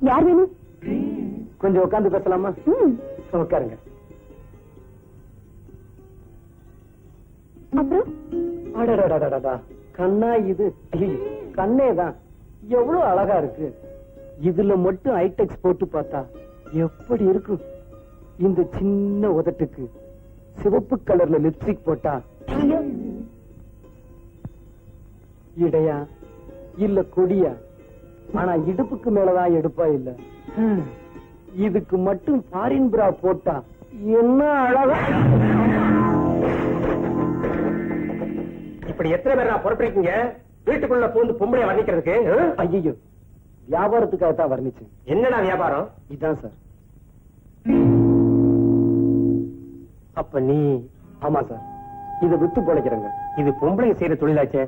யார் வேணும்? கொஞ்சம் உட்காந்து பேசலாமா? உட்காருங்க. அப்புறம் கண்ணா இது கண்ணேதான் எவ்வளவு அழகா இருக்கு. இதுல மட்டும் ஐடெக்ஸ் போட்டு பார்த்தா எப்படி இருக்கும்? இந்த சின்ன உதட்டுக்கு சிவப்பு கலர்ல லிப்ஸ்டிக் போட்டா இடையா இல்ல கொடியா? ஆனா இடுப்புக்கு மேலதான் எடுப்பா இல்ல. இதுக்கு மட்டும் ஃபாரின் பிரா போட்டா என்ன அழகா. இப்படி எத்தனை பேர் பொறுப்பிருக்கீங்க வீட்டுக்குள்ள பூந்து பொம்பளைய வர்ணிக்கிறதுக்கு? ஐயோ, வியாபாரத்துக்காகத்தான் வர்ணிச்சேன். என்னடா வியாபாரம்? இதான் சார். அப்ப நீ? ஆமா சார், இதை வித்து பொழைக்கிறேங்க. இது பொம்பளைங்க செய்யற தொழிலாச்சே.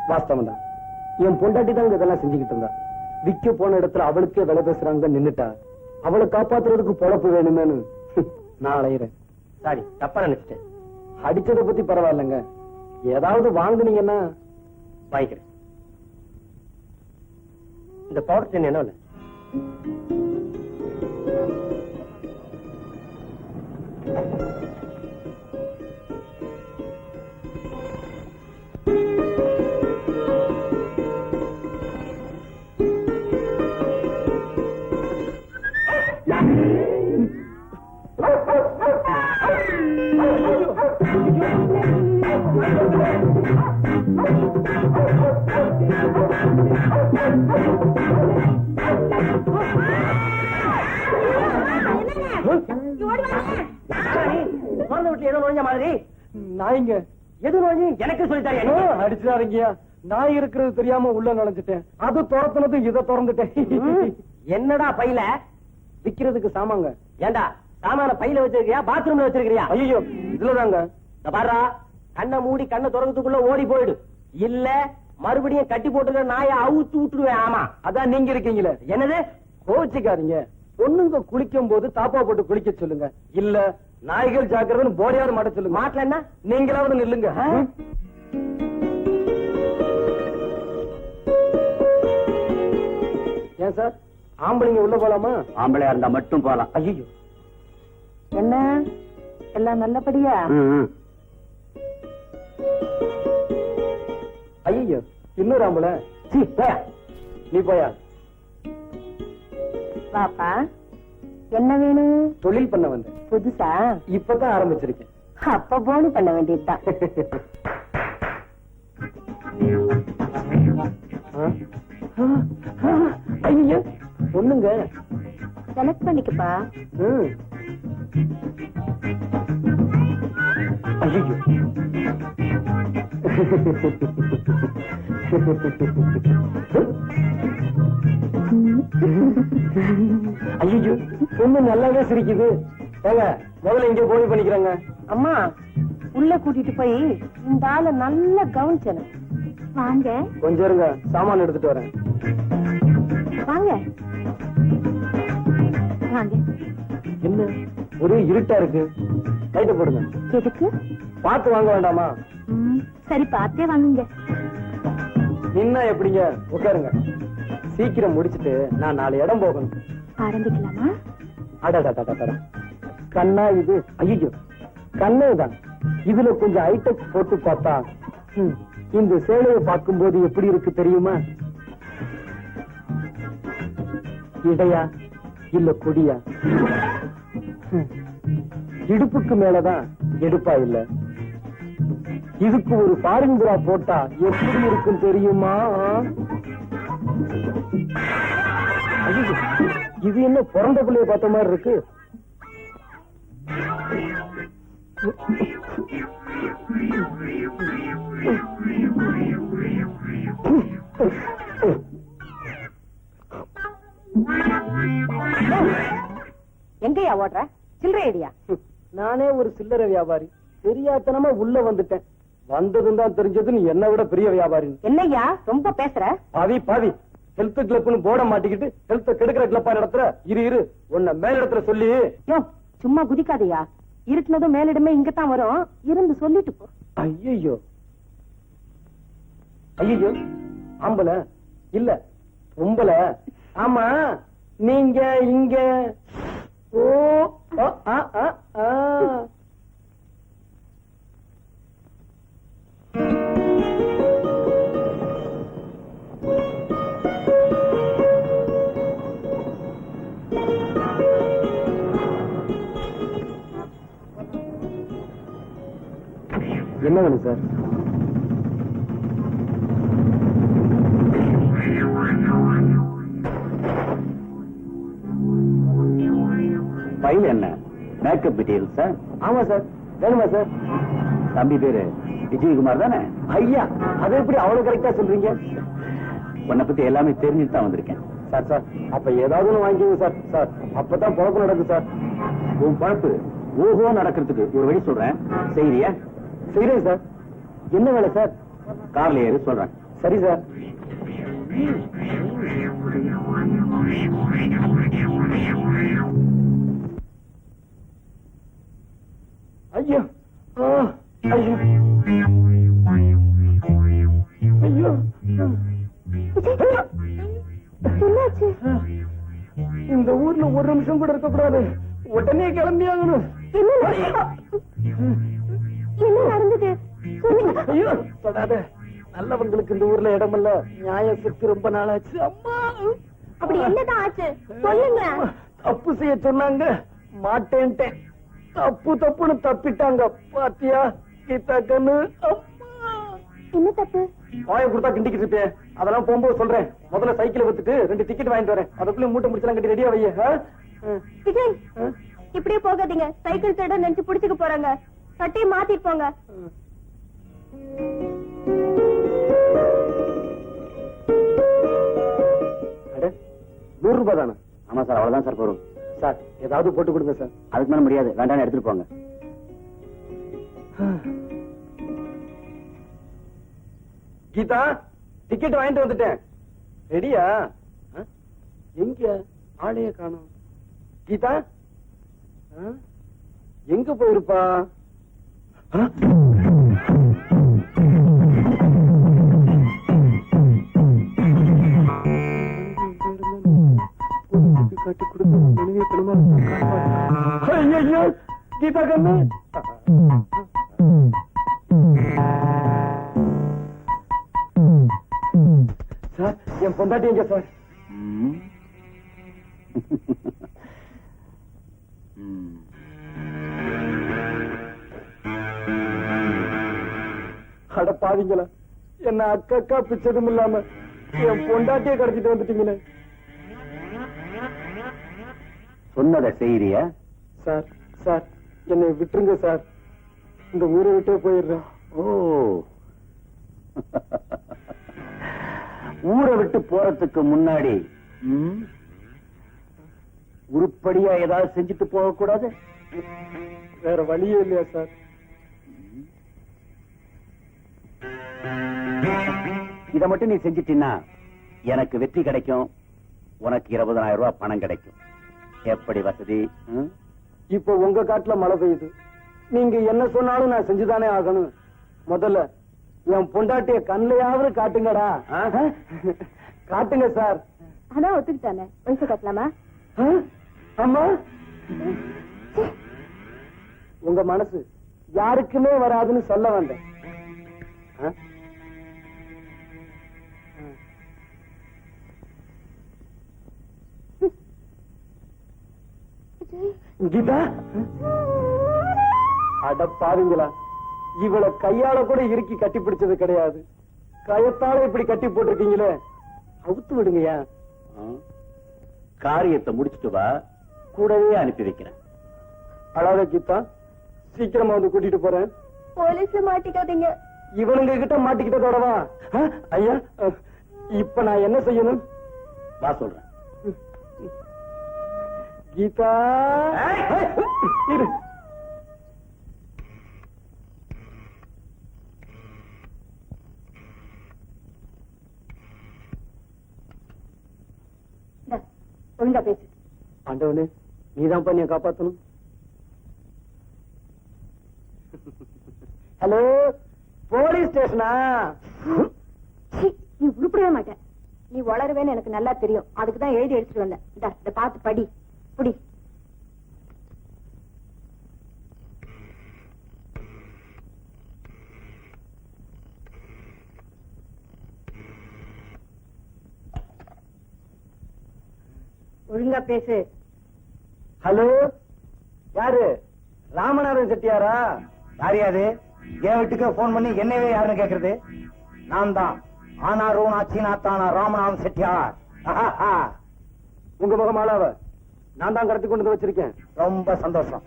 வாஸ்தவம் தான். என் பொண்டாட்டி தான் இதெல்லாம் செஞ்சுக்கிட்டு இருந்தா. விக்க போன இடத்துல அவளுக்கே விலை பேசுறாங்க நின்னுட்டா. அவளை காப்பாத்துறதுக்கு பொழப்பு வேணுமேனு நான் அலையிறேன். சாரி, தப்பா நினைச்சிட்டேன். அடிச்சதை பத்தி பரவாயில்லைங்க, ஏதாவது வாங்குனீங்கன்னா வாங்கிக்கிறேன். இந்த பவுடர் என்ன இல்ல? ஏதோ நுழைஞ்ச மாதிரி. நாய்ங்க. எது நுழைஞ்சு எனக்கு சொல்லித்தாரியா? அடிச்சுடாருங்கயா, நாய் இருக்கிறது தெரியாம உள்ள நுழைஞ்சிட்டேன். அது திறத்துனது இதை திறந்துட்டேன். என்னடா பையில? விக்கிறதுக்கு சாமாங்க. ஏண்டா சாமான பையில வச்சிருக்கியா பாத்ரூம்ல வச்சிருக்கியா? ஐயோ, இதுலதாங்க. பாரா, கண்ணை மூடி கண்ணை திறக்கிறதுக்குள்ள ஓடி போயிடு. இல்ல மறுபடியும் கட்டி போட்டு நாயை அவுத்து விட்டுருவேன். ஆமா, அதான் நீங்க இருக்கீங்களே. என்னது? கோச்சிக்காதீங்க. பொண்ணுங்க குளிக்கும் போது தாப்பா போட்டு குளிக்க சொல்லுங்க. இல்ல நாய்கள் ஜாக்கிரதைன்னு போடையாவது மாட்ட சொல்லுங்க. மாட்டல என்ன? நீங்களாவது நில்லுங்க. ஏன் சார், ஆம்பளைங்க உள்ள போலாமா? ஆம்பளையா இருந்தா மட்டும் போலாம். ஐயோ, என்ன எல்லாம் நல்லபடியா? ஐயோ, இன்னொரு ஆம்பளை. போயா, நீ போயா. பாப்பா, என்ன வேணும்? தொழில் பண்ண வந்தேன். புதுசா? இப்பதான் ஆரம்பிச்சிருக்கேன். அப்ப போனி பண்ண வேண்டியதுதான். ஐயோ, பொண்ணுங்க. செலக்ட் பண்ணிக்கப்பா. ஐயோ, ஐயோ, பொண்ணு நல்லாவே சிரிக்குது. ஏங்க, முதல்ல இங்க போய் பண்ணிக்கிறாங்க. அம்மா, உள்ள கூட்டிட்டு போய் இந்த ஆளை நல்லா கவனிச்சணும். வாங்க. கொஞ்சம் இருங்க, சாமான் எடுத்துட்டு வரேன். வாங்க வாங்க. என்ன ஒரே இருட்டா இருக்கு? லைட்ட போடுங்க. எதுக்கு? பார்த்து வாங்க வேண்டாமா? சரி, பார்த்தே வாங்குங்க. நின்னா எப்படிங்க? உட்காருங்க. சீக்கிரம் முடிச்சிட்டு நான் 4 இடம் போகணும். ஆரம்பிக்கலாமா? அடடா, கண்ணா இது? ஐயோ, கண்ணேதான். இதுல கொஞ்சம் ஐட்டெக்ஸ் போட்டு பார்த்தா இந்த சேலையை பார்க்கும்போது எப்படி இருக்கு தெரியுமா? இடையா இல்ல கொடியா? இடுப்புக்கு மேலதான் எடுப்பா இல்ல. இதுக்கு ஒரு ஃபாரின் பிரா போட்டா எப்படி இருக்கும் தெரியுமா? ஐயோ, இது என்ன பிறந்த பிள்ளைய பார்த்த மாதிரி இருக்கு? எங்கயா ஓடுற? சில்லறை ஐடியா? நானே ஒரு சில்லறை வியாபாரி. தெரியாதனமா உள்ள வந்துட்டேன். வந்ததும் தான் தெரிஞ்சது நீ என்ன விட பெரிய வியாபாரி. என்னய்யா ரொம்ப பேசுற? பாவி ஹெல்த் கிளப்னு போட மாட்டிக்கிட்டு ஹெல்த் கெடுக்கிற கிளப்பா நடத்துற. இரு உன்னை மேல் இடத்துல சொல்லி. சும்மா குதிக்காதையா. இருட்டுனதும் மேலிடமே இங்கதான் வரும். இருந்து சொல்லிட்டு போ. ஐயோ, ஐயோ ஆம்பளை இல்ல பொம்பளை. ஆமா நீங்க இங்க ஓ ஆ, ஆ, ஆ, ஆ. என்ன வேணும் சார்? ஃபைல் என்ன? Makeup details sir? ஆமா சார். வேணுமா சார்? தம்பி பேரு விஜயகுமார் தானே? ஐயா அதை எப்படி அவ்வளவு கரெக்டா சொல்றீங்க? உன்னை பத்தி எல்லாமே தெரிஞ்சுட்டு தான் வந்திருக்கேன். சார் சார் அப்ப ஏதாவது ஒண்ணு வாங்கிக்கோங்க சார். சார் அப்பதான் பொழப்பு நடக்கும் சார். உன் பழப்பு ஓஹோ நடக்கிறதுக்கு ஒரு வழி சொல்றேன், செய்யறியா? செய்யறேன் சார். என்ன வேலை சார்? கார்ல ஏறு சொல்றேன். சரி சார். ஐயோ ஆ, ஐயோ ஐயோ என்னாச்சு? இந்த ஊர்ல ஒரு நிமிஷம் கூட இருக்க கூடாது. உடனே கிளம்பி ஆகணும். என்ன நடந்தது? சொல்லுங்க. ஐயோ தொடாத. நல்லவங்களுக்கு இந்த ஊர்ல இடமல்ல. நியாய சக்தி ரொம்ப நாளாச்சு. அம்மா அப்படி என்னதான் ஆச்சு? சொல்லுங்க. தப்பு செய்ய சொன்னாங்க, மாட்டேன்ட்டேன். தப்பு தப்புன்னு தப்பிட்டாங்க. பாத்தியா கீதா கண்ணு? என்ன தப்பு? வாயை கொடுத்தா கிண்டிக்கிட்டு இருப்பேன். அதெல்லாம் போகும்போது சொல்றேன். முதல்ல சைக்கிள் வித்துட்டு 2 டிக்கெட் வாங்கிட்டு வரேன். அதுக்குள்ள மூட்டை முடிச்சலாம் கட்டி ரெடியா வைய. விஜய் இப்படியே போகாதீங்க. சைக்கிள் திருட நினைச்சு புடிச்சுக்க போறாங்க. சட்டையை மாத்திட்டு போங்க. அட 100 ரூபாய் தானே? ஆமா சார், அவ்வளவுதான் சார் போறோம். சார் ஏதாவது போட்டு கொடுங்க சார். அதுக்கு மேல முடியாது, வேண்டாம் எடுத்துட்டு போங்க. கீதா டிக்கெட் வாங்கிட்டு வந்துட்டேன். ரெடியா? எங்க ஆளைய காணோம். கீதா எங்க போயிருப்பா? காட்டி கொடுத்து கீதா கண்ணு சார், என் பொண்டாட்டி எங்க சார்? அட பாவிங்களா, என்ன அக்கா பிச்சதும் இல்லாம என் பொண்டாட்டியை கடத்திட்டு வந்துட்டீங்களே. சொன்னதை செய்யறியா? சார் சார் என்னை விட்டுருங்க சார். இந்த ஊரை விட்டே போயிடுறேன். ஓ, ஊரை விட்டு போறதுக்கு முன்னாடி உருப்படியா ஏதாவது செஞ்சுட்டு போக கூடாது? வேற வழியே இல்லையா சார்? இத மட்டும் நீ செஞ்சிட்டீன்னா எனக்கு வெற்றி கிடைக்கும், உனக்கு 20,000 ரூபாய் பணம் கிடைக்கும். எப்படி வசதி? இப்போ உங்க காட்டுல மழை பெய்யுது. நீங்க என்ன சொன்னாலும் நான் செஞ்சுதானே ஆகணும். முதல்ல என் பொண்டாட்டிய கண்ணையாவது காட்டுங்கடா. காட்டுங்க சார். அதான் ஒத்துக்கிட்டானே. வயசு கட்டலாமா? அம்மா உங்க மனசு யாருக்குமே வராதுன்னு சொல்ல வந்தேன். கீதா அட பாருங்களா, இவளை கையால கூட இறுக்கி கட்டி பிடிச்சது கிடையாது. கயத்தால இப்படி கட்டி போட்டிருக்கீங்களே, அவுத்து விடுங்கயா. காரியத்தை முடிச்சுட்டு வா, கூடவே அனுப்பி வைக்கிறேன். அழாத கீதா, சீக்கிரமா வந்து கூட்டிட்டு போறேன். போலீஸ்ல மாட்டிக்காதீங்க. இவனுங்க கிட்ட மாட்டிக்கிட்டதோடவா? ஐயா இப்ப நான் என்ன செய்யணும்? வா சொல்றேன். கீதா இரு. ஒழுங்கா பேசு. ஆண்டவனே, நீதான் பண்ணிய காப்பாத்தணும். ஹலோ, போலீஸ் ஸ்டேஷனா? நீ உருப்படவே மாட்ட. நீ வளருவேன்னு எனக்கு நல்லா தெரியும். அதுக்குதான் எழுதி எடுத்துட்டு வந்தேன். இத பார்த்து படி புடி. ஒழுங்கா பேசு. ஹலோ, யாரு? ராமநாதன் செட்டியாரா? யாரையாது என் வீட்டுக்கு போன் பண்ணி என்னவே யாருன்னு கேக்குறது? நான் தான் ஆனாரூனா சீனாத்தானா ராமநாதன் செட்டியார். உங்க முகமாலாவ நான் தான் கடத்தி கொண்டு வந்து வச்சிருக்கேன். ரொம்ப சந்தோஷம்.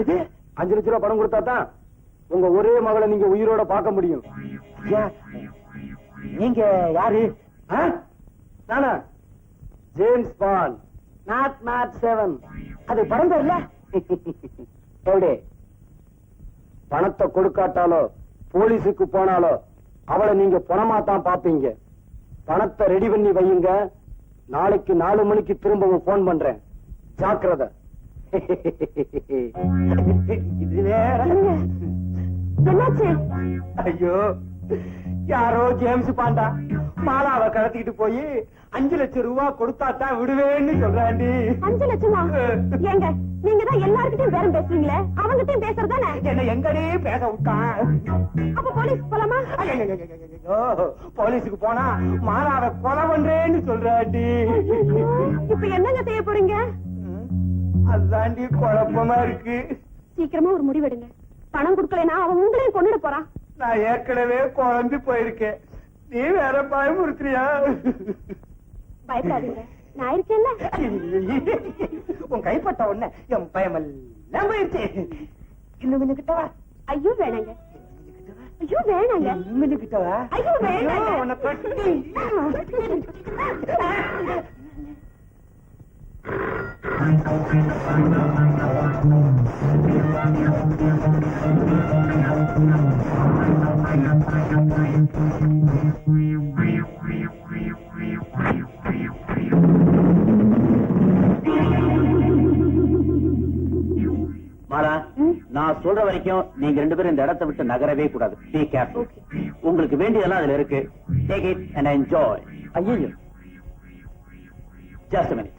எது? 5 லட்சம் ரூபாய் பணம் கொடுத்தா தான் உங்க ஒரே மகளை நீங்க உயிரோட பார்க்க முடியும். நீங்க யாரு? நானா? James bond, not 7. அது படம் தெரியல. எப்படி? பணத்தை கொடுக்காட்டாலோ போலீஸுக்கு போனாலோ அவளை நீங்க பணமா தான் பாப்பீங்க. பணத்தை ரெடி பண்ணி வையுங்க. நாளைக்கு 4 மணிக்கு திரும்பவும் போன் பண்றேன். ஜாக்கிரதை. இது வேற. என்னாச்சு? ஐயோ, யாரோ ஜேம்ஸ் பாண்டா மாலாவை கடத்திட்டு போய் 5 லட்சம் ரூபாய் கொடுத்தா தான் விடுவேன்னு சொல்றாண்டி. 5 லட்சமா? ஏங்க நீங்க தான் எல்லார்கிட்டயும் பேரம் பேசுறீங்களே, அவங்கிட்டயும் பேசுறதானே? என்ன எங்கடே பேச விட்டான்? அப்ப போலீஸ் போலாமா? ஐயோ, போலீஸுக்கு போனா மாலாவை கொலை பண்றேன்னு சொல்றாண்டி. இப்ப என்னங்க செய்ய போறீங்க? அதாண்டி குழப்பமா இருக்கு. சீக்கிரமா ஒரு முடிவெடுங்க. பணம் கொடுக்கலனா அவன் உங்களையும் கொண்டுட போறான். நான் ஏற்கனவே குழம்பு போயிருக்கேன். நீ வேற பயமுறுத்துறியா? பயப்படாதீங்க, நான் இருக்கேன்ல. உன் கைப்பட்ட உடனே என் பயமெல்லாம் போயிருச்சு. இன்னும் கொஞ்சம் கிட்டவா? ஐயோ வேணாங்க. ஐயோ வேணாங்க. இன்னும் கொஞ்சம் கிட்டவா? ஐயோ வேணாங்க. உன்னை கட்டி. மாலா, நான் சொல்ற வரைக்கும் நீங்க 2 பேரும் இந்த இடத்தை விட்டு நகரவே கூடாது. Be careful. உங்களுக்கு வேண்டியதெல்லாம் அதுல இருக்கு. Take it and enjoy. ஐயோ, Just a minute.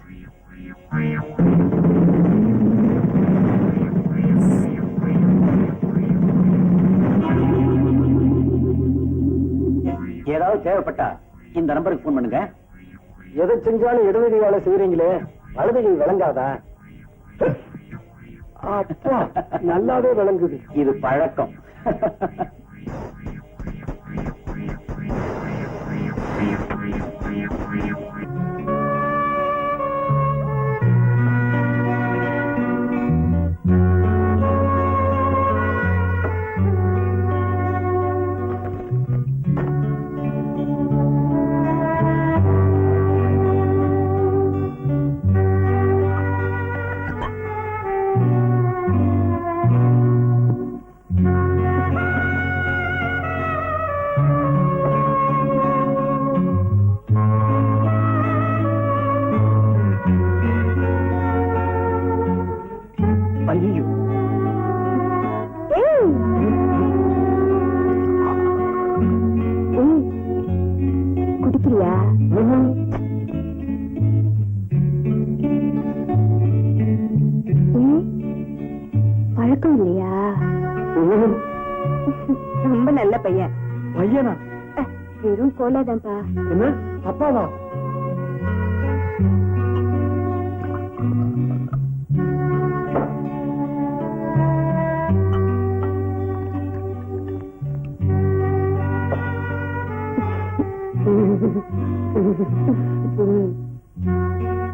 ஏதாவது தேவைப்பட்டா இந்த நம்பருக்கு போன் பண்ணுங்க. எதை செஞ்சாலும் இடதுகையால செய்யறீங்களே, வலதுகை விளங்காதா? அப்பா, நல்லாவே விளங்குது. இது பழக்கம். ஐயோ, குடிக்கிறியா? பழக்கம் இல்லையா? ரொம்ப நல்ல பையன். பையனா? வெறும் கோலாதான்ப்பா. என்ன அப்பாவா?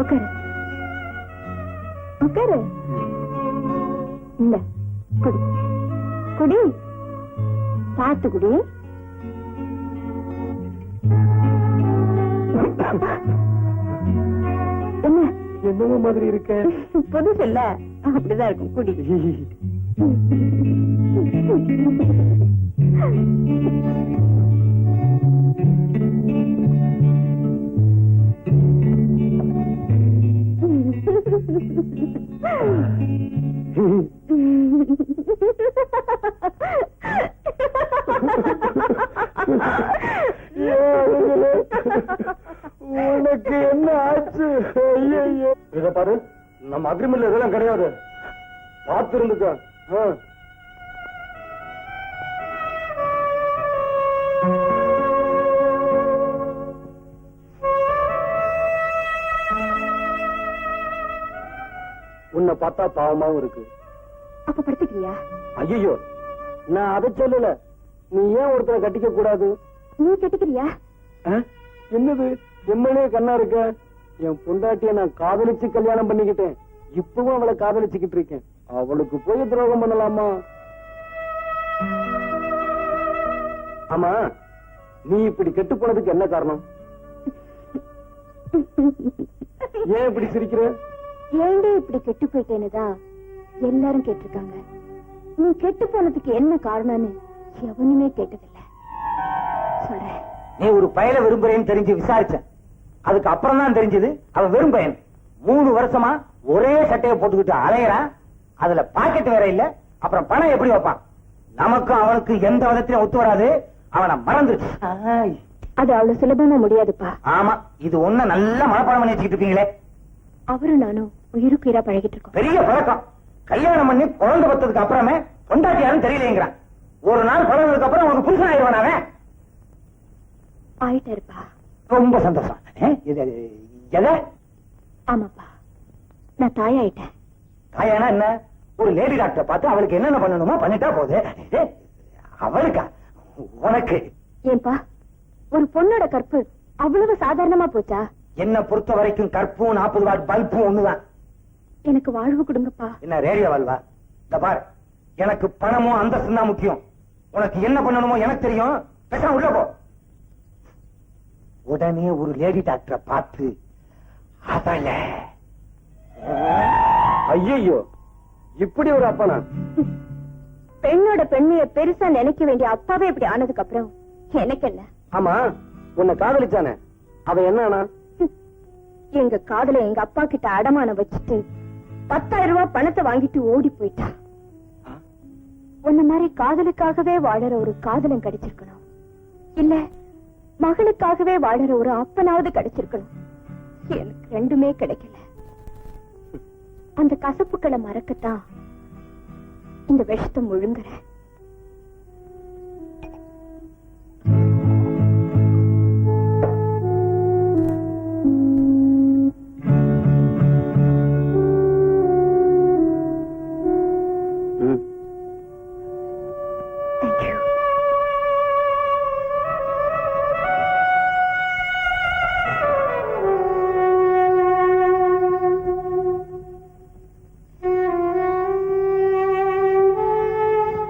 உட்காரு உட்காரு. இல்ல குடி குடி, பார்த்து குடி. என்ன என்னவோ மாதிரி இருக்க? புதுசு இல்ல, அப்படிதான் இருக்கும். குடி. அக்ரிமெண்ட்ல இதெல்லாம் கிடையாது. பார்த்து இருந்துக்க. உன்னை பார்த்தா பாவமாவும் இருக்கு. அப்ப படுத்துக்கிறியா? ஐயோ, நான் அதை சொல்லல. நீ ஏன் ஒருத்தரை கட்டிக்க கூடாது? நீ கட்டிக்கிறியா? என்னது எம்எல்ஏ கண்ணா இருக்க? என் பொண்டாட்டிய நான் காதலிச்சு கல்யாணம் பண்ணிக்கிட்டேன். இப்பவும் அவளை காதலிச்சுக்கிட்டு இருக்கேன். அவளுக்கு போய் துரோகம் பண்ணலாமா? ஆமா, நீ இப்படி கெட்டு போனதுக்கு என்ன காரணம்? ஏன் இப்படி சிரிக்கிற? ஏண்டே இப்படி கெட்டு போயிட்டேன்னுதான் எல்லாரும் கேட்டிருக்காங்க. நீ கெட்டு போனதுக்கு என்ன காரணம்னு எவனுமே கேட்டதில்ல. சொல்றேன். நீ ஒரு பயல விரும்புறேன்னு தெரிஞ்சு விசாரிச்சேன். அதுக்கு அப்புறம் தான் தெரிஞ்சது அவன் வெறும் பையன். 3 வருஷமா ஒரே சட்டையை போட்டுக்கிட்டு அலையறான். அதுல பாக்கெட் வேற இல்ல. அப்புறம் பணம் எப்படி வைப்பான்? நமக்கும் அவனுக்கு எந்த விதத்திலும் ஒத்து வராது. அவனை மறந்துருச்சு. அது அவ்வளவு சுலபமா முடியாதுப்பா. ஆமா, இது ஒண்ணு நல்ல மனப்பாடம் பண்ணி வச்சுக்கிட்டு இருக்கீங்களே. அவரும் நானும் உயிருக்கு உயிரா பழகிட்டு இருக்கோம். பெரிய பழக்கம். கல்யாணம் பண்ணி குழந்தை பத்ததுக்கு அப்புறமே பொண்டாட்டியாரும் தெரியலங்கிறான். ஒரு நாள் குழந்தைக்கு அப்புறம் உனக்கு புருஷன் ஆயிடுவான். அவன் ஆயிட்டாருப்பா. ரொம்ப சந்தோஷம். எதை? ஆமாப்பா, நான் தாயாயிட்டேன். தாயானா என்ன? ஒரு லேடி டாக்டரை பார்த்து அவளுக்கு என்னென்ன பண்ணணுமோ பண்ணிட்டா போகுது. அவளுக்கா? உனக்கு? ஏன்பா, ஒரு பொண்ணோட கற்பு அவ்வளவு சாதாரணமா போச்சா? என்ன பொறுத்த வரைக்கும் கற்பும் 40 வாட் பல்பும் ஒண்ணுதான். எனக்கு வாழ்வு கொடுங்கப்பா. என்ன ரேடியோ வாழ்வா? இந்த பார், எனக்கு பணமும் அந்தஸ்து தான் முக்கியம். உனக்கு என்ன பண்ணணுமோ எனக்கு தெரியும். பேசாம உள்ள போ. உடனே ஒரு லேடி டாக்டரை பார்த்து அவள. ஐயோ, இப்படி ஒரு அப்பனா? பெண்ணோட பெண்மைய பெருசா நினைக்க வேண்டிய அப்பாவே இப்படி ஆனதுக்கு அப்புறம் எனக்கு என்ன? ஆமா, உன்னை காதலிச்சானே, அவன் என்ன? எங்க காதல எங்க அப்பா கிட்ட அடமான வச்சுட்டு 10,000 ரூபாய் பணத்தை வாங்கிட்டு ஓடி போயிட்டா. உன்ன மாதிரி காதலுக்காகவே வாழற ஒரு காதலன் கிடைச்சிருக்கணும். இல்ல மகளுக்காகவே வாழற ஒரு அப்பனாவது கிடைச்சிருக்கணும். எனக்கு ரெண்டுமே கிடைக்கல. அந்த கசப்புக்களை மறக்கத்தான் இந்த விஷத்தை முழுங்குறேன்.